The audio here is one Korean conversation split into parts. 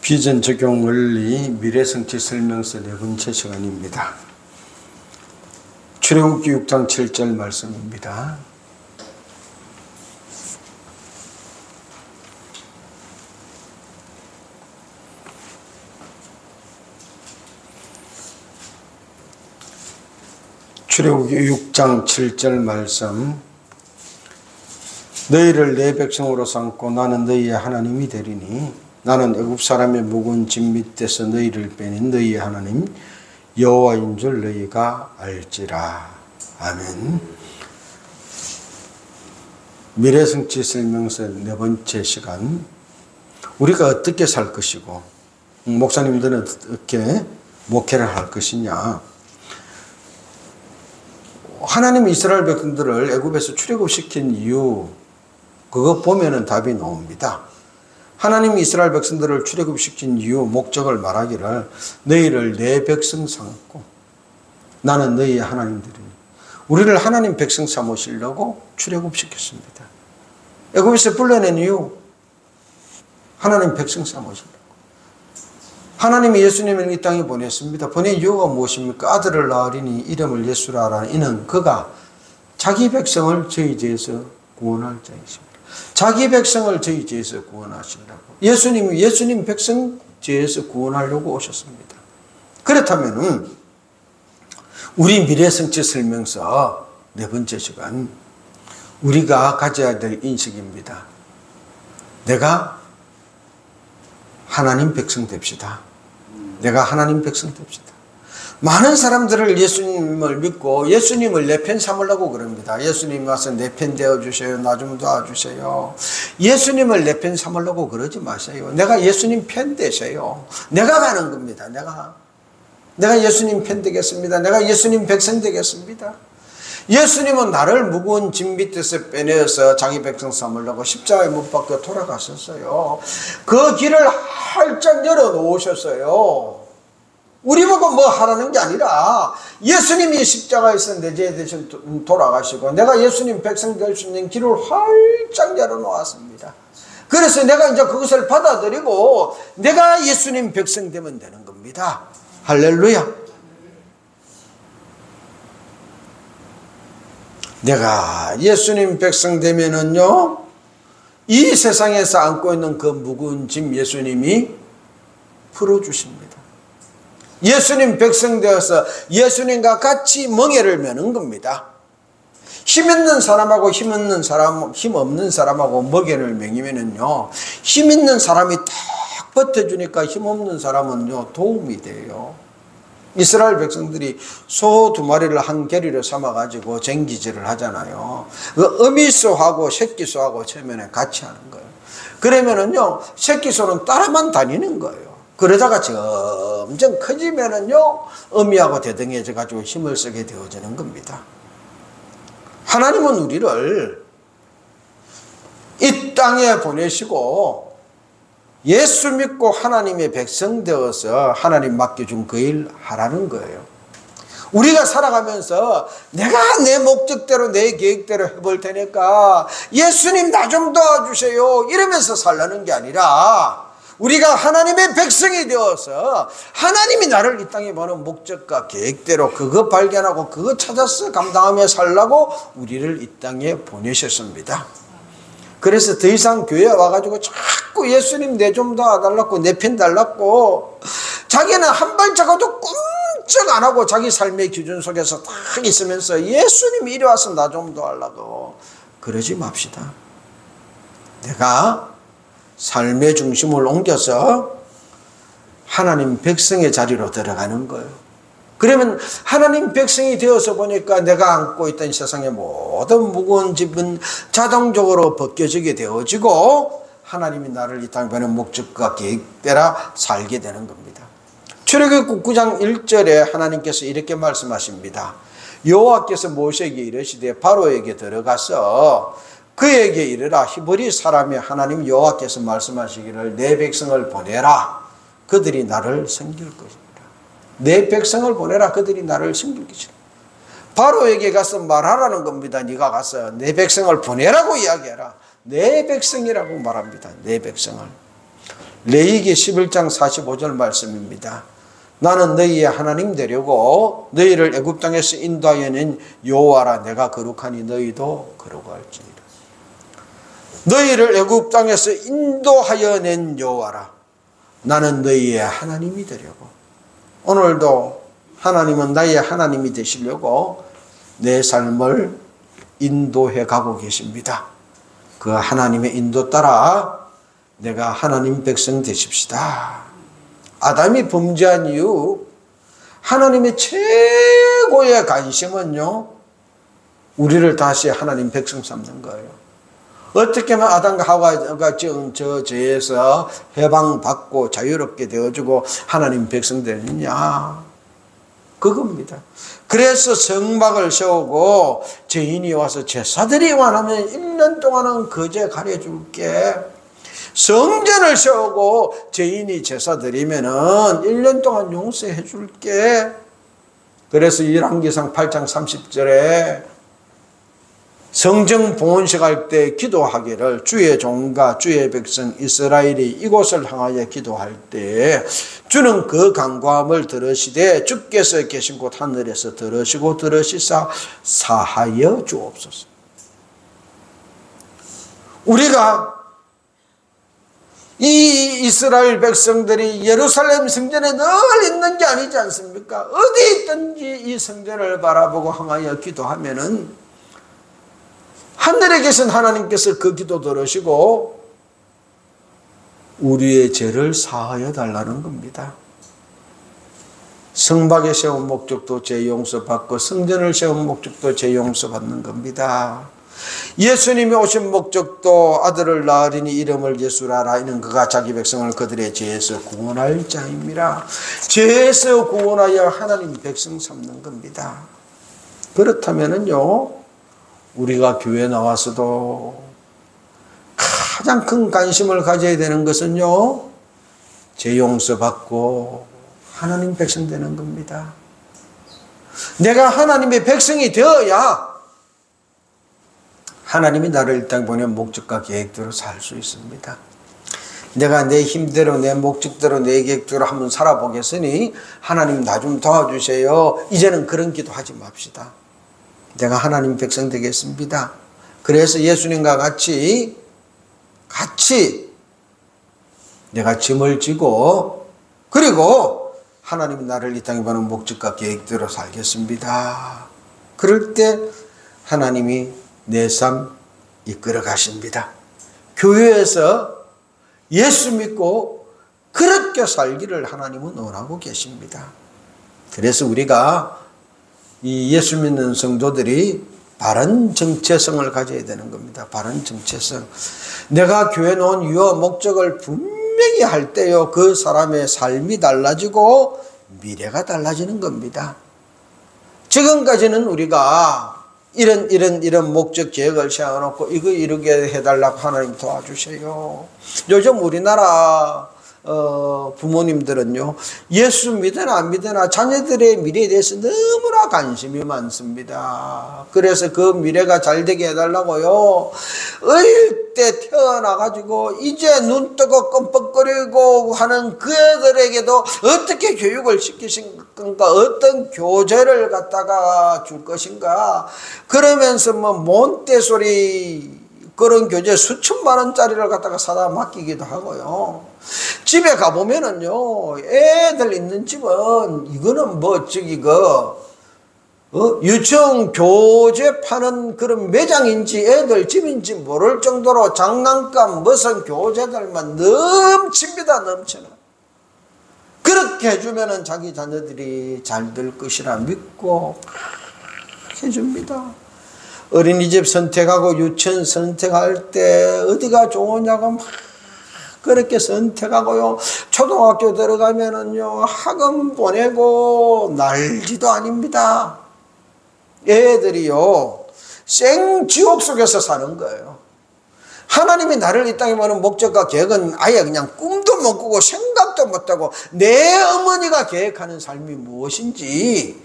비전 적용 원리 미래성취 설명서 네 번째 시간입니다. 출애굽기 6장 7절 말씀입니다. 출애굽기 6장 7절 말씀. 너희를 내 백성으로 삼고 나는 너희의 하나님이 되리니 나는 애굽 사람의 묵은 짐 밑에서 너희를 빼낸 너희의 하나님 여호와인 줄 너희가 알지라. 아멘. 미래성취 설명서 네 번째 시간. 우리가 어떻게 살 것이고 목사님들은 어떻게 목회를 할 것이냐. 하나님이 이스라엘 백성들을 애굽에서 출애굽시킨 이유, 그거 보면은 답이 나옵니다. 하나님이 이스라엘 백성들을 출애굽시킨 이유, 목적을 말하기를 너희를 내 백성 삼고 나는 너희의 하나님 되리니, 우리를 하나님 백성 삼으시려고 출애굽시켰습니다. 애굽에서 불러낸 이유, 하나님 백성 삼으시려고. 하나님이 예수님을 이 땅에 보냈습니다. 보낸 이유가 무엇입니까? 아들을 낳으리니 이름을 예수라 하라. 이는 그가 자기 백성을 저희 죄에서 구원할 자이십니다. 자기 백성을 저희 죄에서 구원하시려고. 예수님 백성 죄에서 구원하려고 오셨습니다. 그렇다면 우리 미래성취 설명서 네 번째 시간, 우리가 가져야 될 인식입니다. 내가 하나님 백성 됩시다. 내가 하나님 백성 됩시다. 많은 사람들을 예수님을 믿고 예수님을 내 편 삼으려고 그럽니다. 예수님 와서 내 편 되어주세요. 나 좀 도와주세요. 예수님을 내 편 삼으려고 그러지 마세요. 내가 예수님 편 되세요. 내가 가는 겁니다. 내가 예수님 편 되겠습니다. 내가 예수님 백성 되겠습니다. 예수님은 나를 무거운 짐 밑에서 빼내어서 자기 백성 삼으려고 십자가에 못 박혀 돌아가셨어요. 그 길을 활짝 열어놓으셨어요. 우리 보고 뭐 하라는 게 아니라 예수님이 십자가에서 내 죄 대신 돌아가시고 내가 예수님 백성 될 수 있는 길을 활짝 열어놓았습니다. 그래서 내가 이제 그것을 받아들이고 내가 예수님 백성 되면 되는 겁니다. 할렐루야. 내가 예수님 백성 되면은요, 이 세상에서 안고 있는 그 무거운 짐 예수님이 풀어주십니다. 예수님 백성 되어서 예수님과 같이 멍에를 메는 겁니다. 힘 있는 사람하고 힘 없는 사람하고 멍에를 매기면은요, 힘 있는 사람이 딱 버텨주니까 힘 없는 사람은요, 도움이 돼요. 이스라엘 백성들이 소 2마리를 한 계리로 삼아가지고 쟁기질을 하잖아요. 그 어미소하고 새끼소하고 처음에는 같이 하는 거예요. 그러면은요, 새끼소는 따라만 다니는 거예요. 그러다가 점점 커지면은요, 어미하고 대등해져가지고 힘을 쓰게 되어지는 겁니다. 하나님은 우리를 이 땅에 보내시고 예수 믿고 하나님의 백성 되어서 하나님 맡겨준 그 일 하라는 거예요. 우리가 살아가면서 내가 내 목적대로 내 계획대로 해볼 테니까 예수님 나 좀 도와주세요 이러면서 살라는 게 아니라, 우리가 하나님의 백성이 되어서 하나님이 나를 이 땅에 보는 목적과 계획대로 그거 발견하고 그거 찾아서 감당하며 살라고 우리를 이 땅에 보내셨습니다. 그래서 더 이상 교회에 와가지고 자꾸 예수님 내 좀 도와달라고, 내 편 달라고, 자기는 한 발자국도 꼼짝 안 하고 자기 삶의 기준 속에서 딱 있으면서 예수님 이리 와서 나 좀 도와달라고 그러지 맙시다. 내가 삶의 중심을 옮겨서 하나님 백성의 자리로 들어가는 거예요. 그러면 하나님 백성이 되어서 보니까 내가 안고 있던 세상의 모든 무거운 짐은 자동적으로 벗겨지게 되어지고 하나님이 나를 이 땅에 보낸 목적과 계획대로 살게 되는 겁니다. 출애굽기 9장 1절에 하나님께서 이렇게 말씀하십니다. 여호와께서 모세에게 이르시되 바로에게 들어가서 그에게 이르라. 히브리 사람의 하나님 여호와께서 말씀하시기를 내 백성을 보내라. 그들이 나를 섬길 것이다. 내 백성을 보내라. 그들이 나를 섬길 것이다. 바로에게 가서 말하라는 겁니다. 네가 가서 내 백성을 보내라고 이야기해라. 내 백성이라고 말합니다. 내 백성을. 레위기 11장 45절 말씀입니다. 나는 너희의 하나님 되려고 너희를 애굽 땅에서 인도하여 낸 여호와라. 내가 거룩하니 너희도 거룩할지니라. 너희를 애굽 땅에서 인도하여 낸 여호와라. 나는 너희의 하나님이 되려고. 오늘도 하나님은 나의 하나님이 되시려고 내 삶을 인도해 가고 계십니다. 그 하나님의 인도 따라 내가 하나님 백성 되십시다. 아담이 범죄한 이후 하나님의 최고의 관심은요, 우리를 다시 하나님 백성 삼는 거예요. 어떻게 하면 아담과 하와가 저 죄에서 해방받고 자유롭게 되어주고 하나님 백성 되느냐, 그겁니다. 그래서 성막을 세우고 죄인이 와서 제사들이 원하면 1년 동안은 그 죄 가려줄게. 성전을 세우고 죄인이 제사 드리면은 1년 동안 용서해 줄게. 그래서 열왕기상 8장 30절에 성전 봉헌식 할 때 기도하기를, 주의 종과 주의 백성 이스라엘이 이곳을 향하여 기도할 때 주는 그 간구함을 들으시되 주께서 계신 곳 하늘에서 들으시고 들으시사 사하여 주옵소서. 우리가 이 이스라엘 백성들이 예루살렘 성전에 늘 있는 게 아니지 않습니까? 어디 있든지 이 성전을 바라보고 향하여 기도하면은 하늘에 계신 하나님께서 그 기도 들으시고 우리의 죄를 사하여 달라는 겁니다. 성막에 세운 목적도 죄 용서받고 성전을 세운 목적도 죄 용서받는 겁니다. 예수님이 오신 목적도 아들을 낳으리니 이름을 예수라 하라. 이는 그가 자기 백성을 그들의 죄에서 구원할 자입니다. 죄에서 구원하여 하나님 백성 삼는 겁니다. 그렇다면은요, 우리가 교회 나와서도 가장 큰 관심을 가져야 되는 것은요, 죄 용서받고 하나님 백성 되는 겁니다. 내가 하나님의 백성이 되어야 하나님이 나를 이 땅에 보내 목적과 계획대로 살 수 있습니다. 내가 내 힘대로 내 목적대로 내 계획대로 한번 살아보겠으니 하나님 나 좀 도와주세요. 이제는 그런 기도하지 맙시다. 내가 하나님 백성 되겠습니다. 그래서 예수님과 같이 내가 짐을 지고 그리고 하나님이 나를 이 땅에 보낸 목적과 계획대로 살겠습니다. 그럴 때 하나님이 내 삶 이끌어 가십니다. 교회에서 예수 믿고 그렇게 살기를 하나님은 원하고 계십니다. 그래서 우리가 이 예수 믿는 성도들이 바른 정체성을 가져야 되는 겁니다. 바른 정체성. 내가 교회 놓은 이유와 목적을 분명히 할 때요, 그 사람의 삶이 달라지고 미래가 달라지는 겁니다. 지금까지는 우리가 이런 목적 계획을 세워놓고 이거 이루게 해달라고 하나님 도와주세요. 요즘 우리나라 부모님들은요, 예수 믿으나 안 믿으나 자녀들의 미래에 대해서 너무나 관심이 많습니다. 그래서 그 미래가 잘 되게 해달라고요, 어릴 때 태어나가지고 이제 눈 뜨고 껌뻑거리고 하는 그 애들에게도 어떻게 교육을 시키신 건가, 어떤 교재를 갖다가 줄 것인가, 그러면서 뭐 몬테소리 그런 교재 수천만 원짜리를 갖다가 사다 맡기기도 하고요. 집에 가보면은요, 애들 있는 집은 이거는 뭐 저기 유치원 교재 파는 그런 매장인지 애들 집인지 모를 정도로 장난감 무슨 교재들만 넘칩니다. 넘쳐나. 그렇게 해주면은 자기 자녀들이 잘 될 것이라 믿고 해줍니다. 어린이집 선택하고 유치원 선택할 때 어디가 좋으냐고 막 그렇게 선택하고요. 초등학교 들어가면은요, 학원 보내고 난리도 아닙니다. 애들이요, 생지옥 속에서 사는 거예요. 하나님이 나를 이 땅에 보낸 목적과 계획은 아예 그냥 꿈도 못 꾸고 생각도 못 하고 내 어머니가 계획하는 삶이 무엇인지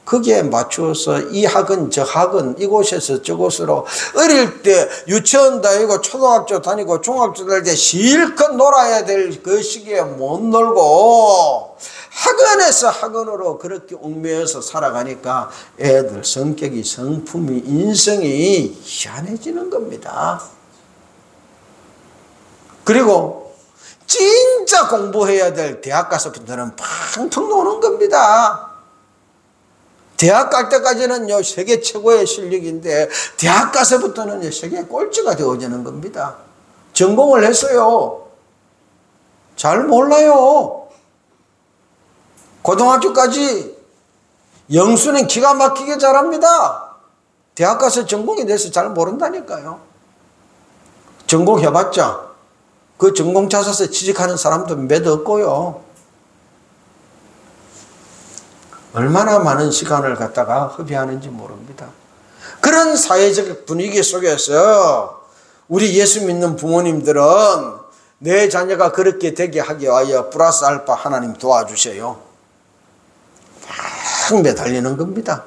거기에 맞추어서 이 학은 저 학은 이곳에서 저곳으로 어릴 때 유치원 다니고 초등학교 다니고 중학교 다닐 때 실컷 놀아야 될 그 시기에 못 놀고 학원에서 학원으로 그렇게 얽매여서 살아가니까 애들 성격이 성품이 인성이 희한해지는 겁니다. 그리고 진짜 공부해야 될 대학 가서부터는 팡팡 노는 겁니다. 대학 갈 때까지는요, 세계 최고의 실력인데, 대학 가서부터는 세계 꼴찌가 되어지는 겁니다. 전공을 했어요. 잘 몰라요. 고등학교까지 영수는 기가 막히게 잘합니다. 대학 가서 전공에 대해서 잘 모른다니까요. 전공해봤자, 그 전공 찾아서 취직하는 사람도 몇 없고요. 얼마나 많은 시간을 갖다가 허비하는지 모릅니다. 그런 사회적 분위기 속에서 우리 예수 믿는 부모님들은 내 자녀가 그렇게 되게 하기 위하여 플러스 알파 하나님 도와주세요. 막 매달리는 겁니다.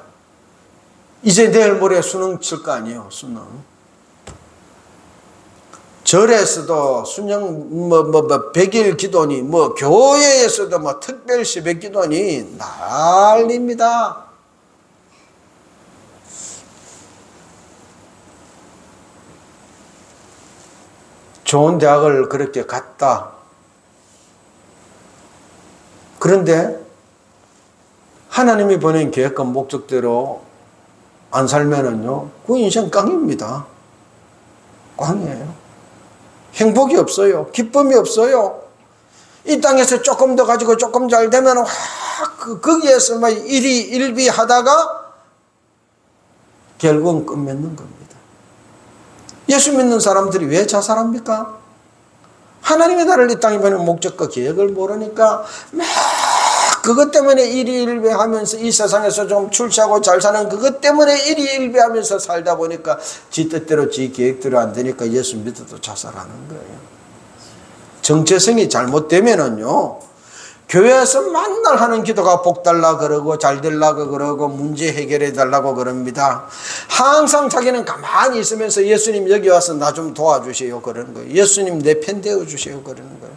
이제 내일 모레 수능 칠 거 아니에요. 수능. 절에서도 수능 100일 기도니 교회에서도 특별 새벽 기도니 난립니다. 좋은 대학을 그렇게 갔다. 그런데 하나님이 보낸 계획과 목적대로 안 살면은요, 그 인생 꽝입니다. 꽝이에요. 행복이 없어요. 기쁨이 없어요. 이 땅에서 조금 더 가지고 조금 잘 되면 거기에서 막 일비 하다가 결국은 끝맺는 겁니다. 예수 믿는 사람들이 왜 자살합니까? 하나님의 나를 이 땅에 보낸 목적과 계획을 모르니까 막 그것 때문에 일희일비하면서 이 세상에서 좀 출세하고 잘 사는 그것 때문에 일희일비하면서 살다 보니까 지 뜻대로 지 계획대로 안 되니까 예수 믿어도 자살하는 거예요. 정체성이 잘못되면은요, 교회에서 맨날 하는 기도가 복 달라 그러고 잘 되려고 그러고 문제 해결해 달라고 그럽니다. 항상 자기는 가만히 있으면서 예수님 여기 와서 나 좀 도와주세요 그러는 거예요. 예수님 내 편 되어주세요 그러는 거예요.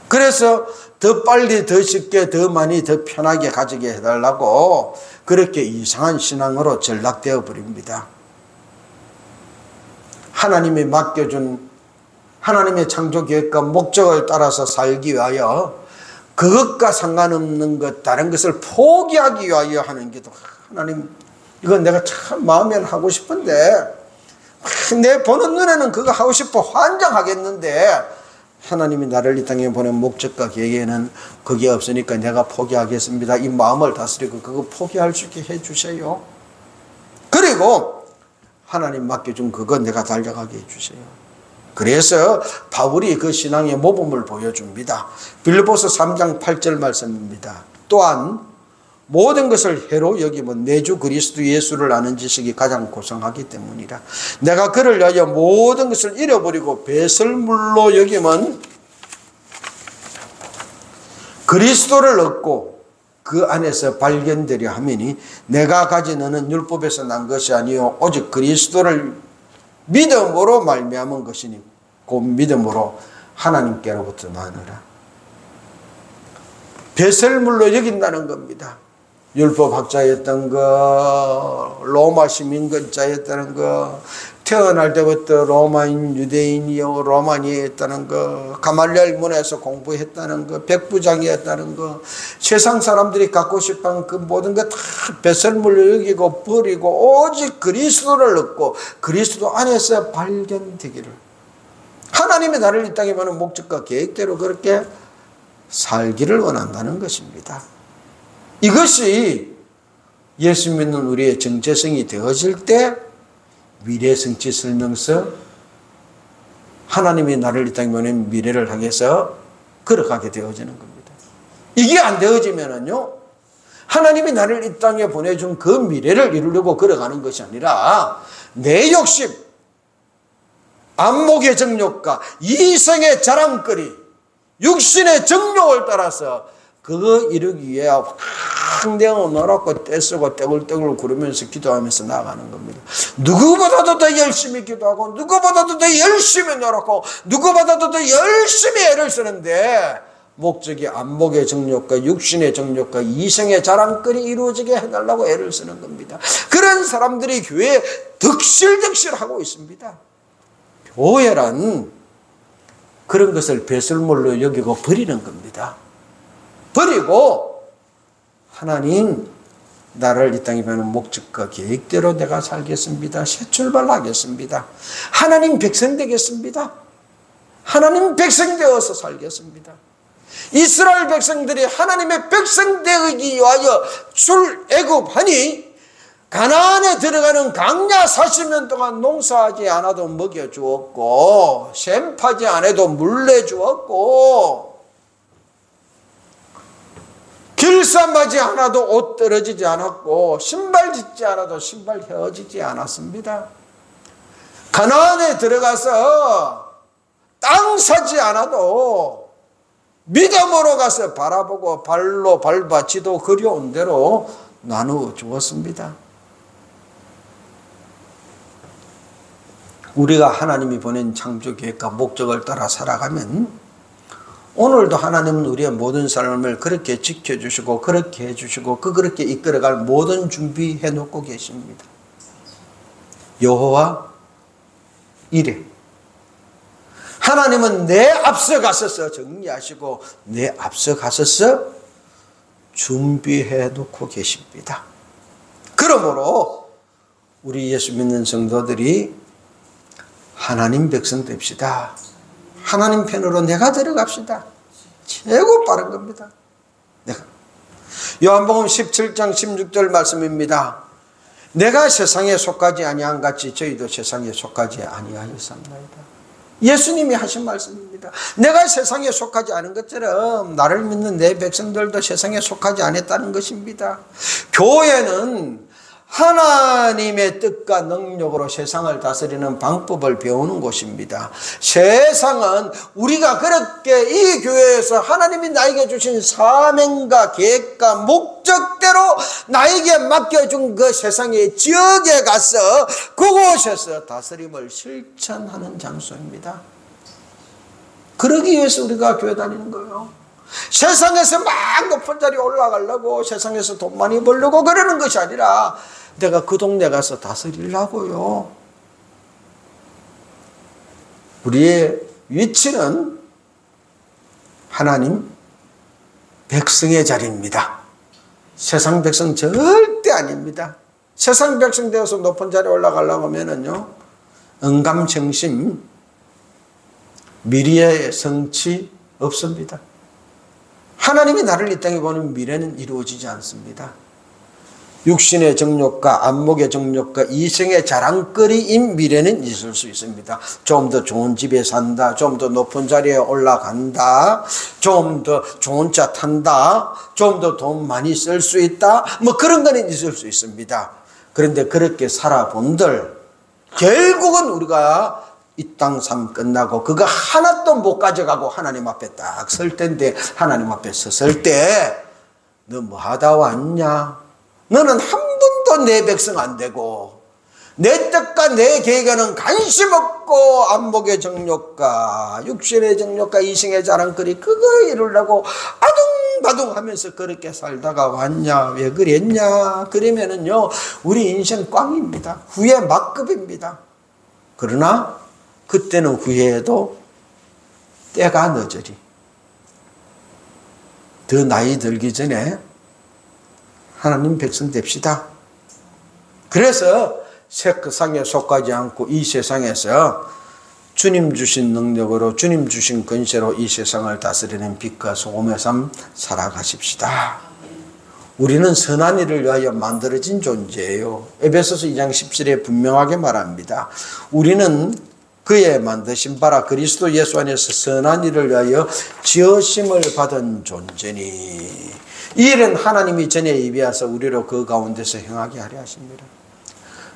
그래서 더 빨리 더 쉽게 더 많이 더 편하게 가지게 해달라고 그렇게 이상한 신앙으로 전락되어 버립니다. 하나님이 맡겨준 하나님의 창조 계획과 목적을 따라서 살기 위하여 그것과 상관없는 것 다른 것을 포기하기 위하여 하는 기도. 하나님 이건 내가 참 마음에는 하고 싶은데 내 보는 눈에는 그거 하고 싶어 환장하겠는데 하나님이 나를 이 땅에 보낸 목적과 계획에는 그게 없으니까 내가 포기하겠습니다. 이 마음을 다스리고 그거 포기할 수 있게 해주세요. 그리고 하나님 맡겨준 그거 내가 달려가게 해주세요. 그래서 바울이 그 신앙의 모범을 보여줍니다. 빌립보서 3장 8절 말씀입니다. 또한 모든 것을 해로 여기면 내 주 그리스도 예수를 아는 지식이 가장 고상하기 때문이라. 내가 그를 위하여 모든 것을 잃어버리고 배설물로 여기면 그리스도를 얻고 그 안에서 발견되려 하매니 내가 가진 너는 율법에서 난 것이 아니요 오직 그리스도를 믿음으로 말미암은 것이니 곧 믿음으로 하나님께로부터 나느라. 배설물로 여긴다는 겁니다. 율법학자였던 거, 로마 시민권자였다는 거, 태어날 때부터 로마인 유대인이요 로마니였다는 거, 가말리엘 문에서 공부했다는 거, 백부장이었다는 거, 세상 사람들이 갖고 싶은 그 모든 것 다 배설물로 여기고 버리고 오직 그리스도를 얻고 그리스도 안에서 발견되기를. 하나님의 나를 이 땅에 보는 목적과 계획대로 그렇게 살기를 원한다는 것입니다. 이것이 예수 믿는 우리의 정체성이 되어질 때 미래성취 설명서, 하나님이 나를 이 땅에 보낸 미래를 향해서 걸어가게 되어지는 겁니다. 이게 안 되어지면은요, 하나님이 나를 이 땅에 보내준 그 미래를 이루려고 걸어가는 것이 아니라 내 욕심, 안목의 정욕과 이성의 자랑거리, 육신의 정욕을 따라서 그거 이루기 위해 황대어 놓고 떼쓰고 떼굴떼굴 구르면서 기도하면서 나아가는 겁니다. 누구보다도 더 열심히 기도하고 누구보다도 더 열심히 노력하고 누구보다도 더 열심히 애를 쓰는데 목적이 안목의 정욕과 육신의 정욕과 이성의 자랑거리 이루어지게 해달라고 애를 쓰는 겁니다. 그런 사람들이 교회에 득실득실하고 있습니다. 교회란 그런 것을 배설물로 여기고 버리는 겁니다. 버리고 하나님 나를 이 땅에 보내는 목적과 계획대로 내가 살겠습니다. 새 출발하겠습니다. 하나님 백성 되겠습니다. 하나님 백성 되어서 살겠습니다. 이스라엘 백성들이 하나님의 백성 되기 위하여 출애굽하니 가나안에 들어가는 광야 40년 동안 농사하지 않아도 먹여주었고 샘파지 않아도 물내주었고 길쌈하지 않아도 옷 떨어지지 않았고 신발 찢지 않아도 신발 헤어지지 않았습니다. 가나안에 들어가서 땅 사지 않아도 믿음으로 가서 바라보고 발로 밟아 지도 그려온 대로 나누어 주었습니다. 우리가 하나님이 보낸 창조 계획과 목적을 따라 살아가면 오늘도 하나님은 우리의 모든 삶을 그렇게 지켜주시고 그렇게 해주시고 그렇게 이끌어갈 모든 준비해 놓고 계십니다. 여호와 이래. 하나님은 내 앞서 가셔서 정리하시고 내 앞서 가셔서 준비해 놓고 계십니다. 그러므로 우리 예수 믿는 성도들이 하나님 백성 됩시다. 하나님 편으로 내가 들어갑시다. 최고 빠른 겁니다. 요한복음 17장 16절 말씀입니다. 내가 세상에 속하지 아니한 같이 저희도 세상에 속하지 아니하였습니다. 예수님이 하신 말씀입니다. 내가 세상에 속하지 않은 것처럼 나를 믿는 내 백성들도 세상에 속하지 않았다는 것입니다. 교회는 하나님의 뜻과 능력으로 세상을 다스리는 방법을 배우는 곳입니다. 세상은 우리가 그렇게 이 교회에서 하나님이 나에게 주신 사명과 계획과 목적대로 나에게 맡겨준 그 세상의 지역에 가서 그곳에서 다스림을 실천하는 장소입니다. 그러기 위해서 우리가 교회 다니는 거예요. 세상에서 막 높은 자리에 올라가려고 세상에서 돈 많이 벌려고 그러는 것이 아니라 내가 그 동네 가서 다스리려고요. 우리의 위치는 하나님 백성의 자리입니다. 세상 백성 절대 아닙니다. 세상 백성 되어서 높은 자리에 올라가려고 하면은요, 언감정심, 미래의 성취 없습니다. 하나님이 나를 이 땅에 보는 미래는 이루어지지 않습니다. 육신의 정욕과 안목의 정욕과 이성의 자랑거리인 미래는 있을 수 있습니다. 좀 더 좋은 집에 산다, 좀 더 높은 자리에 올라간다, 좀 더 좋은 차 탄다, 좀 더 돈 많이 쓸 수 있다, 뭐 그런 거는 있을 수 있습니다. 그런데 그렇게 살아본들 결국은 우리가 이 땅 삶 끝나고 그거 하나도 못 가져가고 하나님 앞에 딱 설 텐데, 하나님 앞에 섰을 때 너 뭐 하다 왔냐? 너는 한 번도 내 백성 안 되고 내 뜻과 내 계획에는 관심 없고 안목의 정욕과 육신의 정욕과 이성의 자랑거리 그거 이루려고 아둥바둥하면서 그렇게 살다가 왔냐? 왜 그랬냐? 그러면은요 우리 인생 꽝입니다. 후회 막급입니다. 그러나 그때는 후회해도 때가 늦으리. 더 나이 들기 전에 하나님 백성 됩시다. 그래서 세상에 속하지 않고 이 세상에서 주님 주신 능력으로 주님 주신 권세로 이 세상을 다스리는 빛과 소금의 삶 살아가십시다. 우리는 선한 일을 위하여 만들어진 존재예요. 에베소서 2장 17에 분명하게 말합니다. 우리는 그의 만드신 바라 그리스도 예수 안에서 선한 일을 위하여 지으심을 받은 존재니 이 일은 하나님이 전에 예비하사 우리로 그 가운데서 행하게 하려 하십니다.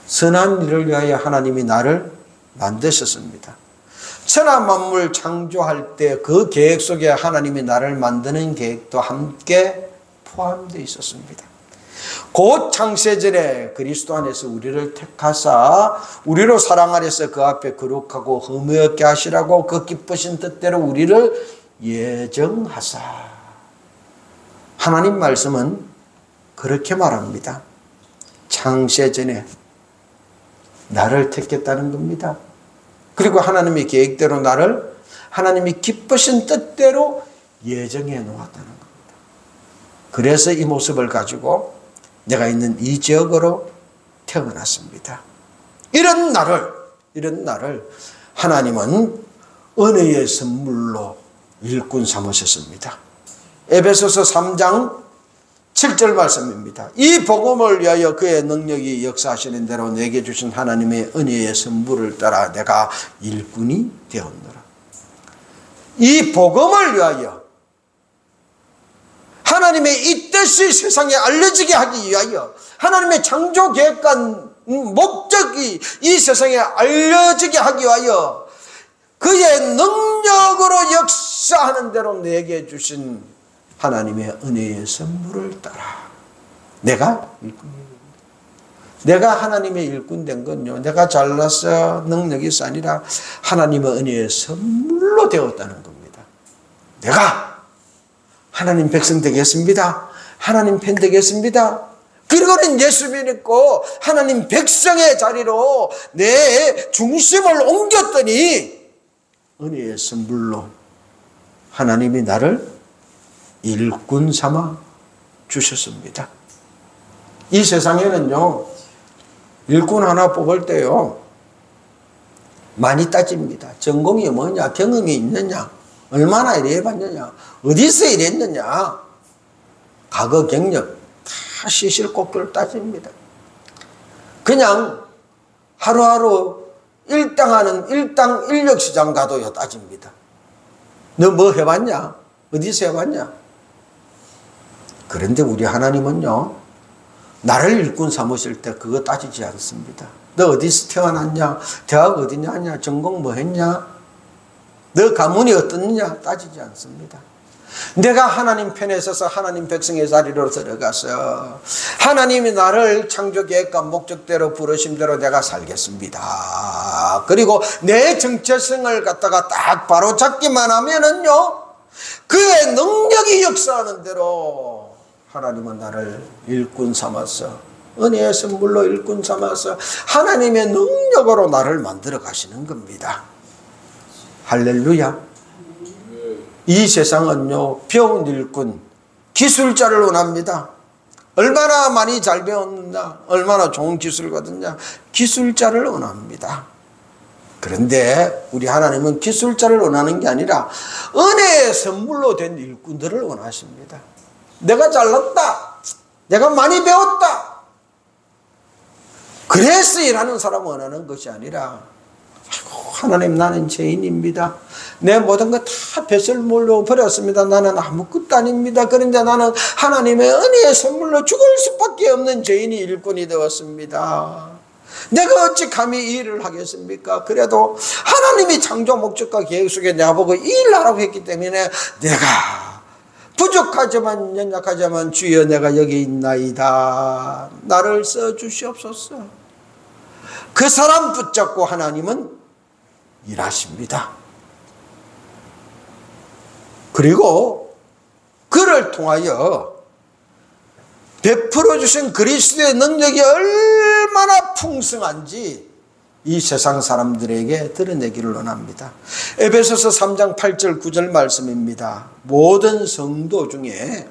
선한 일을 위하여 하나님이 나를 만드셨습니다. 천하 만물 창조할 때 그 계획 속에 하나님이 나를 만드는 계획도 함께 포함되어 있었습니다. 곧 창세전에 그리스도 안에서 우리를 택하사 우리로 사랑 안에서 그 앞에 거룩하고 흠이 없게 하시라고 그 기쁘신 뜻대로 우리를 예정하사. 하나님 말씀은 그렇게 말합니다. 창세전에 나를 택했다는 겁니다. 그리고 하나님의 계획대로 나를 하나님이 기쁘신 뜻대로 예정해 놓았다는 겁니다. 그래서 이 모습을 가지고 내가 있는 이 지역으로 태어났습니다. 이런 나를 하나님은 은혜의 선물로 일꾼 삼으셨습니다. 에베소서 3장 7절 말씀입니다. 이 복음을 위하여 그의 능력이 역사하시는 대로 내게 주신 하나님의 은혜의 선물을 따라 내가 일꾼이 되었노라. 이 복음을 위하여 하나님의 이 뜻이 세상에 알려지게 하기 위하여 하나님의 창조 계획과 목적이 이 세상에 알려지게 하기 위하여 그의 능력으로 역사하는 대로 내게 주신 하나님의 은혜의 선물을 따라 내가 일꾼입니다. 내가 하나님의 일꾼 된 건요, 내가 잘나서 능력이 있어 아니라 하나님의 은혜의 선물로 되었다는 겁니다. 내가 하나님 백성 되겠습니다. 하나님 편 되겠습니다. 그리고는 예수 믿고 하나님 백성의 자리로 내 중심을 옮겼더니 은혜의 선물로 하나님이 나를 일꾼 삼아 주셨습니다. 이 세상에는요, 일꾼 하나 뽑을 때요, 많이 따집니다. 전공이 뭐냐, 경험이 있느냐, 얼마나 일해봤느냐, 어디서 일했느냐, 과거 경력 다 시실곡들 따집니다. 그냥 하루하루 일당 인력시장 가도요 따집니다. 너 뭐 해봤냐? 어디서 해봤냐? 그런데 우리 하나님은요, 나를 일꾼 삼으실 때 그거 따지지 않습니다. 너 어디서 태어났냐? 대학 어디냐? 전공 뭐 했냐? 너 가문이 어떻느냐? 따지지 않습니다. 내가 하나님 편에 서서 하나님 백성의 자리로 들어가서 하나님이 나를 창조 계획과 목적대로 부르심대로 내가 살겠습니다. 그리고 내 정체성을 갖다가 딱 바로 잡기만 하면은요, 그의 능력이 역사하는 대로 하나님은 나를 일꾼 삼아서 은혜의 선물로 일꾼 삼아서 하나님의 능력으로 나를 만들어 가시는 겁니다. 할렐루야. 이 세상은요, 배운 일꾼, 기술자를 원합니다. 얼마나 많이 잘 배웠느냐, 얼마나 좋은 기술을 거뒀냐, 기술자를 원합니다. 그런데 우리 하나님은 기술자를 원하는 게 아니라 은혜의 선물로 된 일꾼들을 원하십니다. 내가 잘났다, 내가 많이 배웠다, 그래서 일하는 사람을 원하는 것이 아니라, 하나님, 나는 죄인입니다. 내 모든 것 다 뱃을 몰려 버렸습니다. 나는 아무것도 아닙니다. 그런데 나는 하나님의 은혜의 선물로 죽을 수밖에 없는 죄인이 일꾼이 되었습니다. 내가 어찌 감히 이 일을 하겠습니까? 그래도 하나님이 창조 목적과 계획 속에 나보고 이 일을 하라고 했기 때문에 내가 부족하지만 연약하지만 주여 내가 여기 있나이다. 나를 써주시옵소서. 그 사람 붙잡고 하나님은 일하십니다. 그리고 그를 통하여 베풀어 주신 그리스도의 능력이 얼마나 풍성한지 이 세상 사람들에게 드러내기를 원합니다. 에베소서 3장 8절 9절 말씀입니다. 모든 성도 중에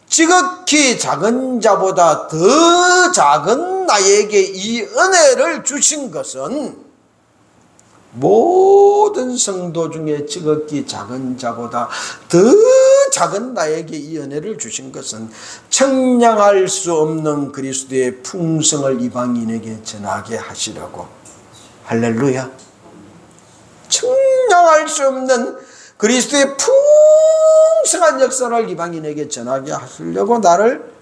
지극히 작은 자보다 더 작은 나에게 이 은혜를 주신 것은, 모든 성도 중에 지극히 작은 자보다 더 작은 나에게 이 은혜를 주신 것은 청량할 수 없는 그리스도의 풍성을 이방인에게 전하게 하시려고. 할렐루야. 청량할 수 없는 그리스도의 풍성한 역사를 이방인에게 전하게 하시려고 나를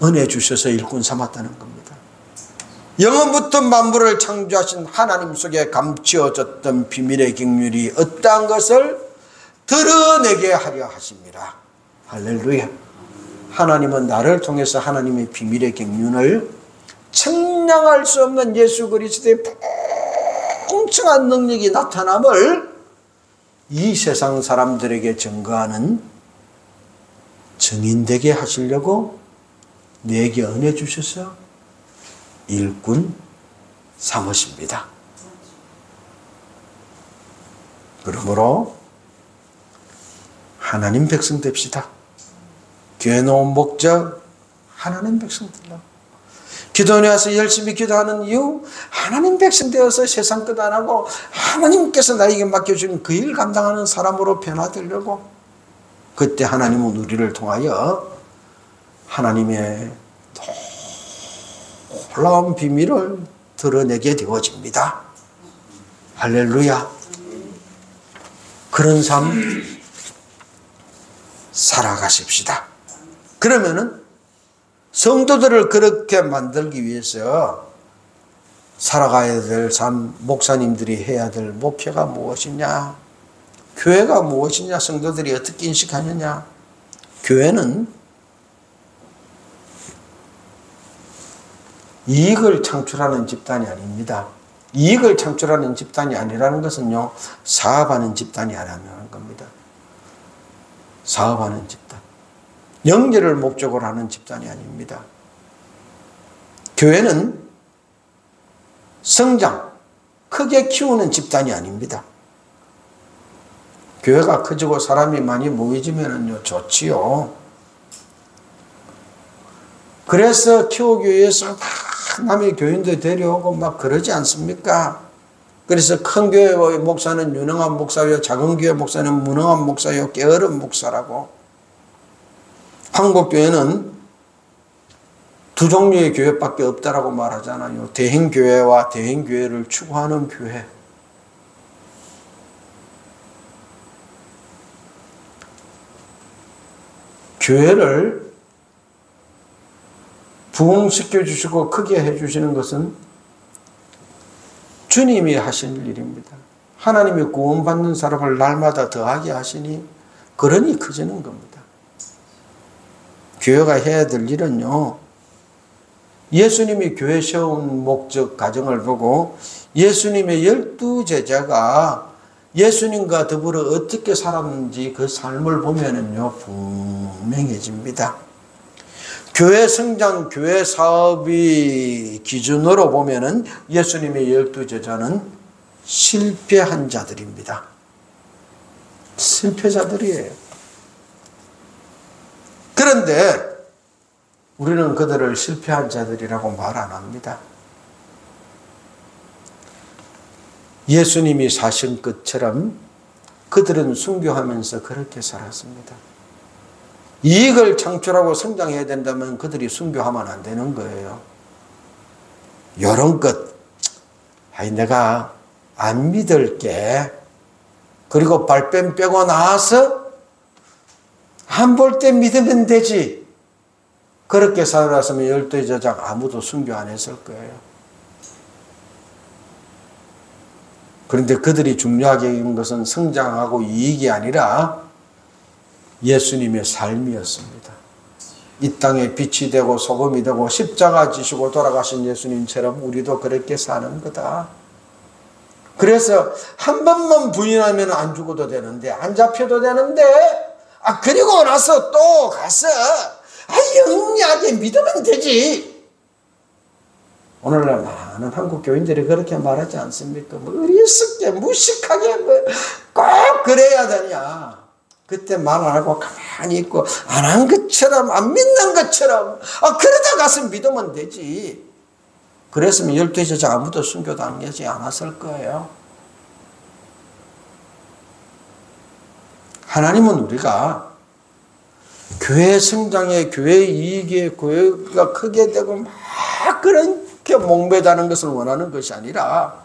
은혜 주셔서 일꾼 삼았다는 겁니다. 영원부터 만물을 창조하신 하나님 속에 감추어졌던 비밀의 경륜이 어떠한 것을 드러내게 하려 하십니다. 할렐루야. 하나님은 나를 통해서 하나님의 비밀의 경륜을 측량할 수 없는 예수 그리스도의 풍성한 능력이 나타남을 이 세상 사람들에게 증거하는 증인되게 하시려고 내게 은혜 주셔서 일꾼 삼으십니다. 그러므로 하나님 백성 됩시다. 교회 놓은 목적 하나님 백성 되려고. 기도원에 와서 열심히 기도하는 이유 하나님 백성 되어서 세상 끝 안 하고 하나님께서 나에게 맡겨주신 그 일 감당하는 사람으로 변화되려고. 그때 하나님은 우리를 통하여 하나님의 놀라운 비밀을 드러내게 되어집니다. 할렐루야. 그런 삶 살아가십시다. 그러면은 성도들을 그렇게 만들기 위해서 살아가야 될 삶, 목사님들이 해야 될 목표가 무엇이냐? 교회가 무엇이냐? 성도들이 어떻게 인식하느냐? 교회는 이익을 창출하는 집단이 아닙니다. 이익을 창출하는 집단이 아니라는 것은요, 사업하는 집단이 아니라는 겁니다. 사업하는 집단. 영예를 목적으로 하는 집단이 아닙니다. 교회는 성장, 크게 키우는 집단이 아닙니다. 교회가 커지고 사람이 많이 모이지면은요, 좋지요. 그래서 키워교회에서 남의 교인들 데려오고 막 그러지 않습니까? 그래서 큰 교회의 목사는 유능한 목사요, 작은 교회 목사는 무능한 목사요, 게으른 목사라고. 한국교회는 두 종류의 교회밖에 없다라고 말하잖아요. 대행교회와 대행교회를 추구하는 교회. 교회를 부흥시켜 주시고 크게 해주시는 것은 주님이 하신 일입니다. 하나님이 구원받는 사람을 날마다 더하게 하시니 그러니 커지는 겁니다. 교회가 해야 될 일은요, 예수님이 교회 세운 목적 가정을 보고 예수님의 12 제자가 예수님과 더불어 어떻게 살았는지 그 삶을 보면은요, 분명해집니다. 교회 성장, 교회 사업이 기준으로 보면은 예수님의 12 제자는 실패한 자들입니다. 실패자들이에요. 그런데 우리는 그들을 실패한 자들이라고 말 안 합니다. 예수님이 사신 것처럼 그들은 순교하면서 그렇게 살았습니다. 이익을 창출하고 성장해야 된다면 그들이 순교하면 안 되는 거예요. 이런 것, 내가 안 믿을게. 그리고 발뺌 빼고 나와서 안 볼 때 믿으면 되지. 그렇게 살았으면 12 제자 아무도 순교 안 했을 거예요. 그런데 그들이 중요하게 여긴 것은 성장하고 이익이 아니라 예수님의 삶이었습니다. 이 땅에 빛이 되고 소금이 되고 십자가 지시고 돌아가신 예수님처럼 우리도 그렇게 사는 거다. 그래서 한 번만 부인하면 안 죽어도 되는데, 안 잡혀도 되는데, 그리고 나서 또 가서 영리하게 믿으면 되지. 오늘날 많은 한국 교인들이 그렇게 말하지 않습니까? 어리석게 무식하게 꼭 그래야 되냐. 그때 말 안 하고 가만히 있고 안 한 것처럼, 안 믿는 것처럼 그러다 가서 믿으면 되지. 그랬으면 12 제자 아무도 순교 당하지 않았을 거예요. 하나님은 우리가 교회 성장에, 교회 이익에, 교회가 크게 되고 막 그렇게 목매다는 것을 원하는 것이 아니라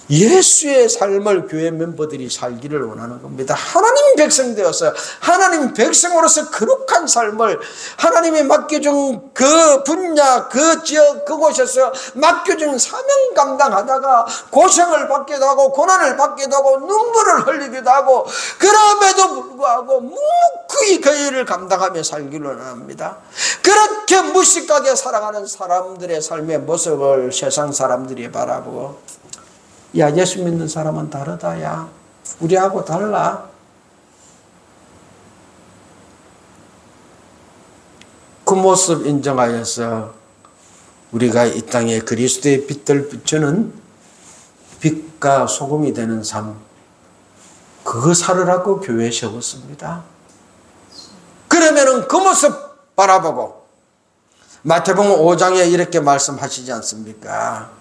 예수의 삶을 교회 멤버들이 살기를 원하는 겁니다. 하나님 백성 되어서 하나님 백성으로서 거룩한 삶을 하나님이 맡겨준 그 분야, 그 지역, 그곳에서 맡겨준 사명 감당하다가 고생을 받기도 하고 고난을 받기도 하고 눈물을 흘리기도 하고 그럼에도 불구하고 묵묵히 그 일을 감당하며 살기를 원합니다. 그렇게 무식하게 살아가는 사람들의 삶의 모습을 세상 사람들이 바라보고 야, 예수 믿는 사람은 다르다. 야, 우리하고 달라. 그 모습 인정하여서 우리가 이 땅에 그리스도의 빛을 비추는 빛과 소금이 되는 삶, 그거 살으라고 교회에 세웠습니다. 그러면은 그 모습 바라보고 마태복음 5장에 이렇게 말씀하시지 않습니까?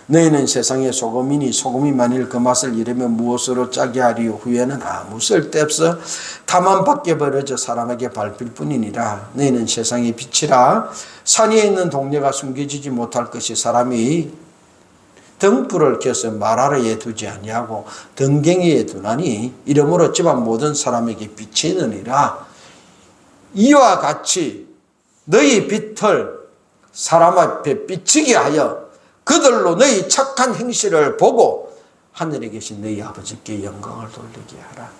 너희는 세상의 소금이니 소금이 만일 그 맛을 잃으면 무엇으로 짜게 하리요? 후에는 아무 쓸데없어 다만 밖에 버려져 사람에게 밟힐 뿐이니라. 너희는 세상의 빛이라. 산 위에 있는 동네가 숨겨지지 못할 것이 사람이 등불을 켜서 말 아래에 두지 아니하고 등갱이에 두나니 이러므로 집안 모든 사람에게 빛이 있느니라. 이와 같이 너희 빛을 사람 앞에 비치게 하여 그들로 너희 착한 행실을 보고 하늘에 계신 너희 아버지께 영광을 돌리게 하라.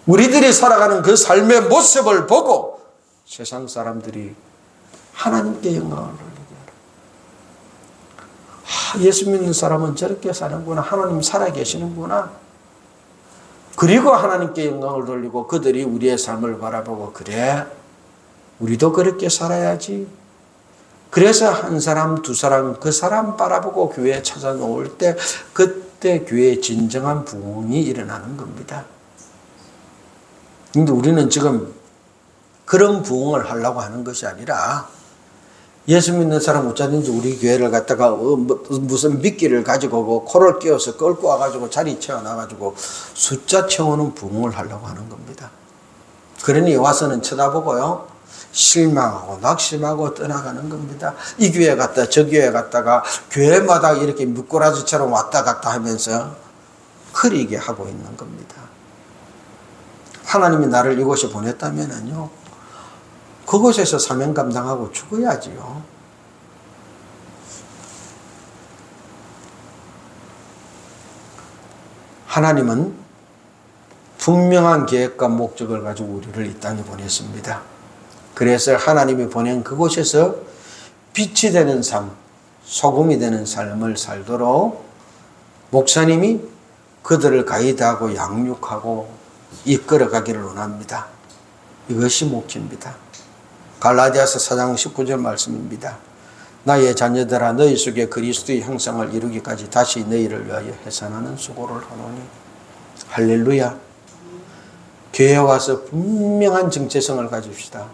우리들이 살아가는 그 삶의 모습을 보고 세상 사람들이 하나님께 영광을 돌리게 하라. 예수 믿는 사람은 저렇게 사는구나. 하나님 살아계시는구나. 그리고 하나님께 영광을 돌리고 그들이 우리의 삶을 바라보고 그래, 우리도 그렇게 살아야지. 그래서 한 사람, 두 사람, 그 사람 바라보고 교회에 찾아놓을 때 그때 교회에 진정한 부흥이 일어나는 겁니다. 근데 우리는 지금 그런 부흥을 하려고 하는 것이 아니라 예수 믿는 사람 어쩌든지 우리 교회를 갖다가 무슨 미끼를 가지고 코를 끼워서 끌고 와가지고 자리 채워놔가지고 숫자 채우는 부흥을 하려고 하는 겁니다. 그러니 와서는 쳐다보고요. 실망하고 낙심하고 떠나가는 겁니다. 이 교회 갔다 저 교회 갔다가 교회마다 이렇게 미꾸라지처럼 왔다 갔다 하면서 흐리게 하고 있는 겁니다. 하나님이 나를 이곳에 보냈다면요, 그곳에서 사명 감당하고 죽어야지요. 하나님은 분명한 계획과 목적을 가지고 우리를 이 땅에 보냈습니다. 그래서 하나님이 보낸 그곳에서 빛이 되는 삶, 소금이 되는 삶을 살도록 목사님이 그들을 가이드하고 양육하고 이끌어가기를 원합니다. 이것이 목표입니다. 갈라디아서 4장 19절 말씀입니다. 나의 자녀들아 너희 속에 그리스도의 형상을 이루기까지 다시 너희를 위하여 해산하는 수고를 하노니. 할렐루야. 교회에 와서 분명한 정체성을 가집시다.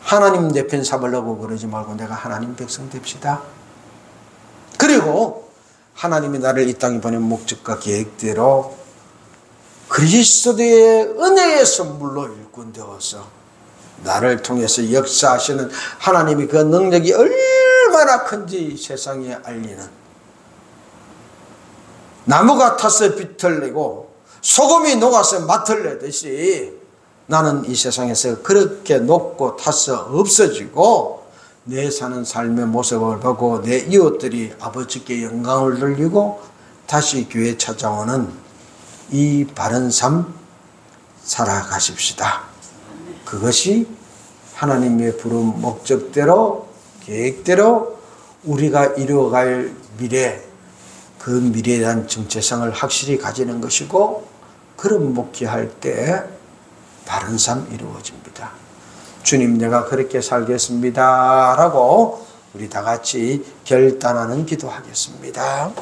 하나님 내 편 삼으려고 그러지 말고 내가 하나님 백성 됩시다. 그리고 하나님이 나를 이 땅에 보낸 목적과 계획대로 그리스도의 은혜의 선물로 일꾼되어서 나를 통해서 역사하시는 하나님이 그 능력이 얼마나 큰지 세상에 알리는, 나무가 타서 빛을 내고 소금이 녹아서 맛을 내듯이 나는 이 세상에서 그렇게 녹고 타서 없어지고 내 사는 삶의 모습을 보고 내 이웃들이 아버지께 영광을 돌리고 다시 교회에 찾아오는 이 바른 삶 살아가십시다. 그것이 하나님의 부름 목적대로 계획대로 우리가 이루어갈 미래, 그 미래에 대한 정체성을 확실히 가지는 것이고, 그런 목회할 때 바른 삶 이루어집니다. 주님, 내가 그렇게 살겠습니다 라고 우리 다 같이 결단하는 기도하겠습니다.